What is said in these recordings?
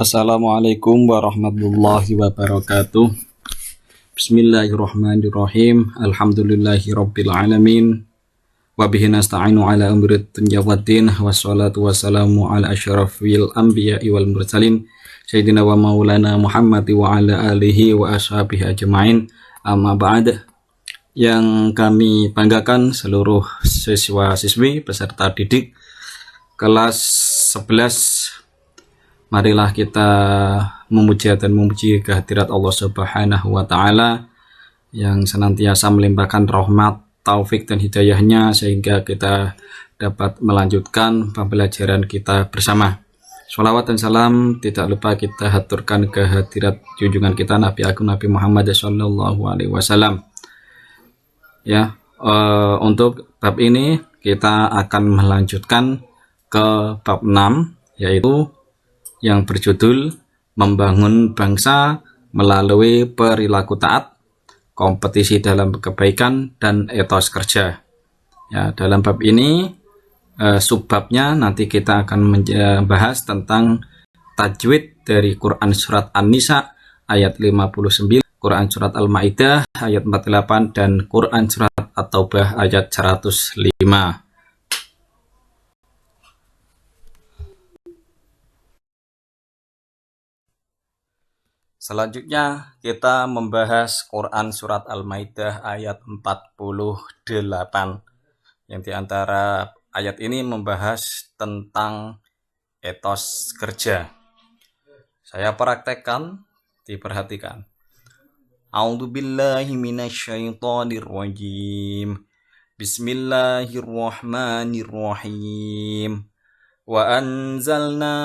Assalamualaikum warahmatullahi wabarakatuh. Bismillahirrahmanirrahim. Alhamdulillahirabbil alamin. Wa bihi nasta'inu ala umri dunya waddin. Wassalatu wassalamu ala asyrafil anbiya'i wal mursalin sayyidina wa maulana Muhammad wa ala alihi wa ashabihi ajmain. Amma ba'd. Yang kami banggakan seluruh siswa-siswi peserta didik kelas 11, marilah kita memuji dan memuji kehadirat Allah Subhanahu wa Ta'ala yang senantiasa melimpahkan rahmat, taufik dan hidayahnya sehingga kita dapat melanjutkan pembelajaran kita bersama. Sholawat dan salam tidak lupa kita haturkan kehadirat junjungan kita Nabi Agung Nabi Muhammad Sallallahu Alaihi Wasallam. Ya, untuk bab ini kita akan melanjutkan ke bab 6, yaitu yang berjudul Membangun Bangsa Melalui Perilaku Taat, Kompetisi dalam Kebaikan dan Etos Kerja. Ya, dalam bab ini subbabnya nanti kita akan membahas tentang tajwid dari Quran Surat An-Nisa ayat 59, Quran Surat Al-Ma'idah ayat 48, dan Quran Surat At-Taubah ayat 105. Selanjutnya kita membahas Quran Surat Al-Ma'idah ayat 48, yang diantara ayat ini membahas tentang etos kerja. Saya praktekkan, diperhatikan. A'udzubillahi minasyaitonirrajim. Bismillahirrahmanirrahim. Wa anzalna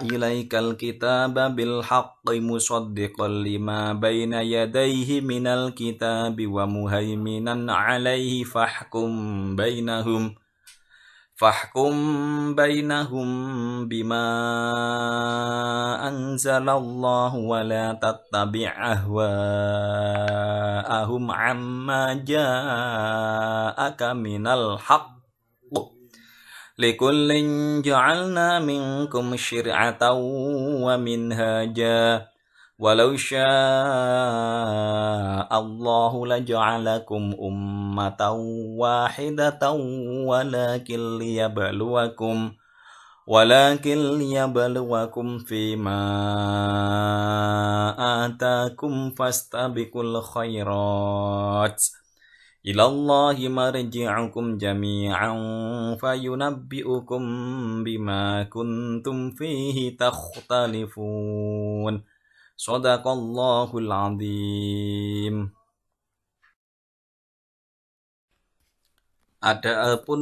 ilaikal kitaba bil haqqi musaddiqan lima baina yadayhi minal kitabi wa muhaiminan alaihi fahkum bainahum bima anzalallahu wa la tattabi' ahwa'ahum amma ja'aka minal haqq. Likullin ja'alna minkum syir'atan wa minhaja walau sya'allahu laja'alakum ummatan wahidatan walakin liyabluwakum fima atakum fastabiqul khairat ilallahi marji'ukum jami'an fayunabbi'ukum bima kuntum fihi takhtalifun. Shadaqallahul azim. Adapun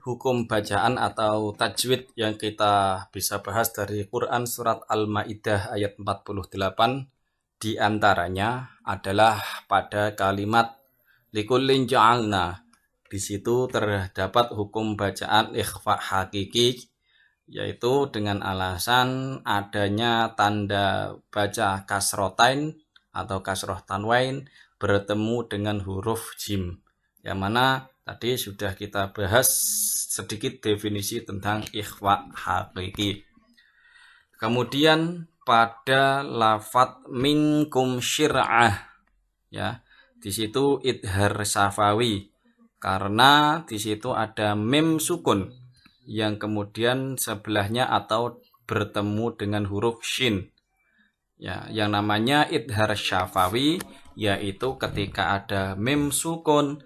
hukum bacaan atau tajwid yang kita bisa bahas dari Quran Surat Al-Ma'idah ayat 48, diantaranya adalah pada kalimat Likullin ja'alna. Di situ terdapat hukum bacaan ikhfa hakiki, yaitu dengan alasan adanya tanda baca kasrotain atau kasroh tanwain bertemu dengan huruf jim, yang mana tadi sudah kita bahas sedikit definisi tentang ikhfa hakiki. Kemudian pada lafadz minkum syir'ah, ya, di situ idhar syafawi, karena di situ ada mim sukun yang kemudian sebelahnya atau bertemu dengan huruf shin. Ya, yang namanya idhar syafawi yaitu ketika ada mim sukun,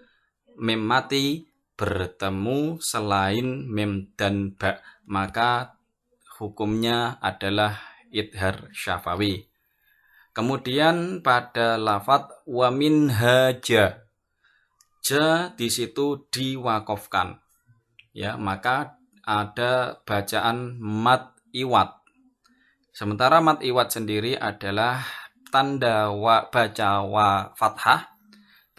mim mati bertemu selain mim dan ba, maka hukumnya adalah idhar syafawi. Kemudian pada lafadz wa minhaja, ja di situ diwakofkan, ya, maka ada bacaan mad iwad. Sementara mad iwad sendiri adalah tanda baca fathah,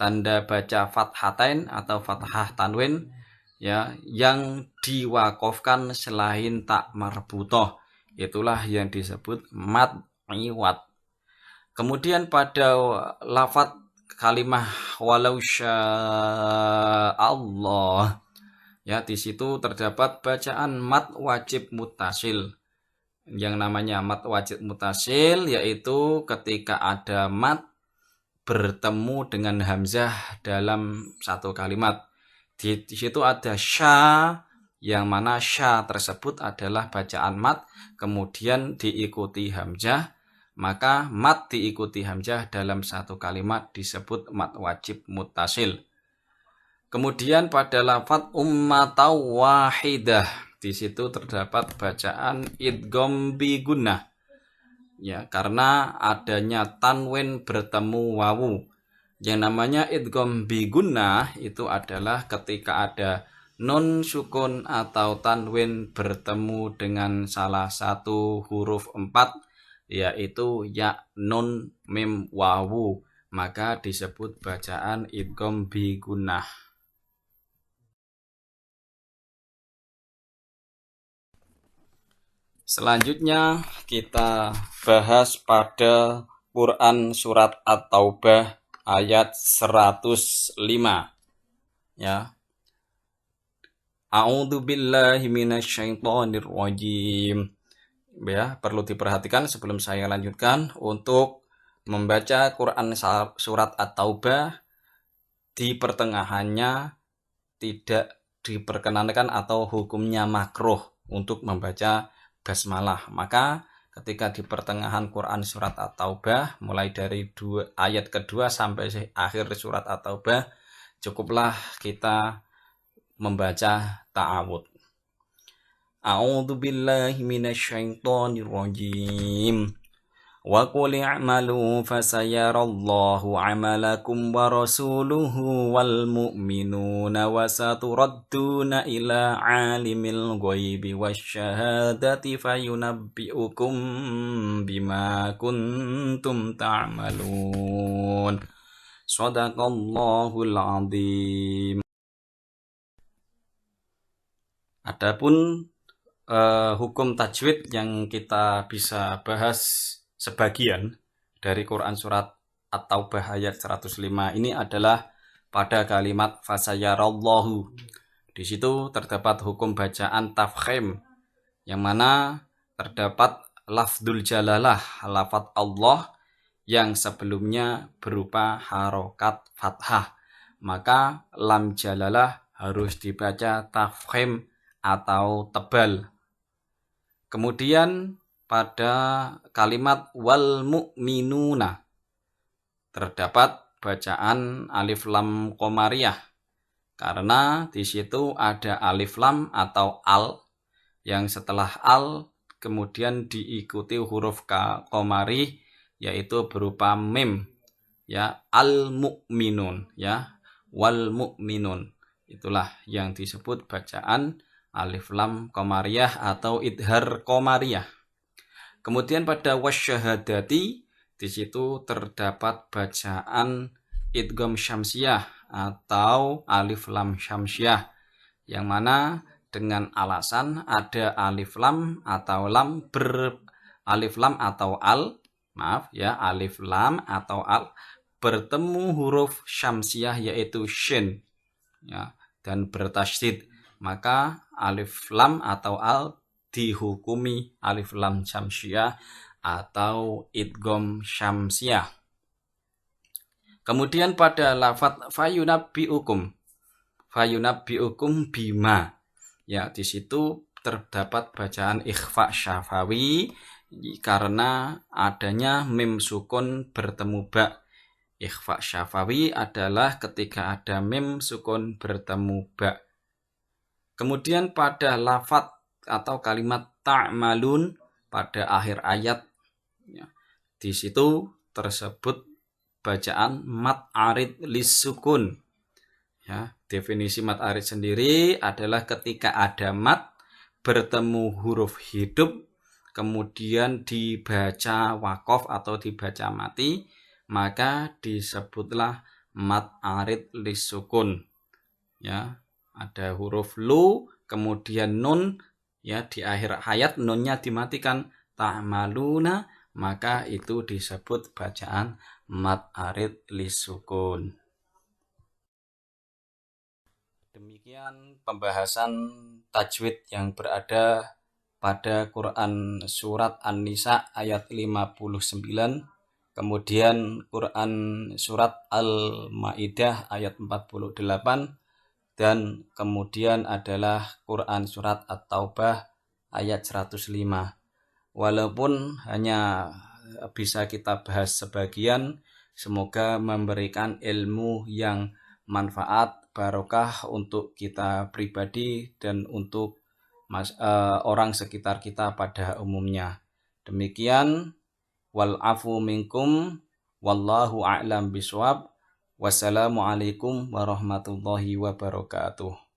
tanda baca fathatain atau fathah tanwin, ya, yang diwakofkan selain tak marbutoh, itulah yang disebut mad iwad. Kemudian pada lafadz kalimah walau Allah, ya, di situ terdapat bacaan mad wajib muttasil, Yang namanya mad wajib mutasil yaitu ketika ada mad bertemu dengan hamzah dalam satu kalimat. Di situ ada sya, yang mana sya tersebut adalah bacaan mad kemudian diikuti hamzah, maka mad diikuti hamzah dalam satu kalimat disebut mad wajib mutasil. Kemudian pada lafadz ummatau wahidah, di situ terdapat bacaan idgham bi gunnah. Ya, karena adanya tanwin bertemu wawu. Yang namanya idgham bi gunnah itu adalah ketika ada nun sukun atau tanwin bertemu dengan salah satu huruf 4, yaitu ya, nun, mim, wawu, maka disebut bacaan idgham bi gunnah. Selanjutnya kita bahas pada Quran surat At-Taubah ayat 105. Ya. A'udzu billahi minasyaitonir rajim. Ya, perlu diperhatikan sebelum saya lanjutkan untuk membaca Quran surat At-Taubah di pertengahannya tidak diperkenankan atau hukumnya makruh untuk membaca basmalah. Maka ketika di pertengahan Quran surat At-Taubah mulai dari ayat kedua sampai akhir surat At-Taubah cukuplah kita membaca ta'awud. A'udzu billahi minasyaitonir rajim. Wa qul i'malu fasayarallahu 'amalakum wa rasuluhu wal mu'minuna wa saturadduna ila 'alimil ghaibi wasyahadati fayunabbi'ukum bima kuntum ta'malun. Shadaqallahul 'azim. Adapun hukum tajwid yang kita bisa bahas sebagian dari Quran surat At-Taubah ayat 105 ini adalah pada kalimat fasayarallahu. Di situ terdapat hukum bacaan tafkhim, yang mana terdapat lafdzul jalalah, lafadz Allah yang sebelumnya berupa harokat fathah, maka lam jalalah harus dibaca tafkhim atau tebal. Kemudian pada kalimat wal mu'minuna terdapat bacaan alif lam qamariyah, karena di situ ada alif lam atau al yang setelah al kemudian diikuti huruf qamarih yaitu berupa mim, ya, al mu'minun, ya, wal mu'minun. Itulah yang disebut bacaan alif lam qamariyah atau idhar qamariyah. Kemudian pada wasyahadati di situ terdapat bacaan idgham syamsiyah atau alif lam syamsiyah, yang mana dengan alasan ada alif lam atau alif lam atau al, alif lam atau al bertemu huruf syamsiyah yaitu shin, ya, dan bertasydid, maka alif lam atau al dihukumi alif lam syamsiyah atau idgham syamsiyah. Kemudian pada lafadz fayunabbi'ukum bima, ya, di situ terdapat bacaan ikhfa syafawi karena adanya mim sukun bertemu ba. Ikhfa syafawi adalah ketika ada mim sukun bertemu ba. Kemudian pada lafadz atau kalimat ta'malun pada akhir ayat, ya, di situ tersebut bacaan mad arid lisukun. Ya, definisi mad arid sendiri adalah ketika ada mad bertemu huruf hidup kemudian dibaca wakof atau dibaca mati, maka disebutlah mad arid lisukun. Ya, ada huruf lu kemudian nun, ya, di akhir ayat nunnya dimatikan, ta'maluna, maka itu disebut bacaan mad arid lisukun. Demikian pembahasan tajwid yang berada pada Quran surat An-Nisa ayat 59, kemudian Quran surat Al-Maidah ayat 48, dan kemudian adalah Quran surat At-Taubah ayat 105. Walaupun hanya bisa kita bahas sebagian, semoga memberikan ilmu yang manfaat, barokah untuk kita pribadi dan untuk orang sekitar kita pada umumnya. Demikian, wal afu minkum, wallahu a'lam bishawab. Wassalamualaikum warahmatullahi wabarakatuh.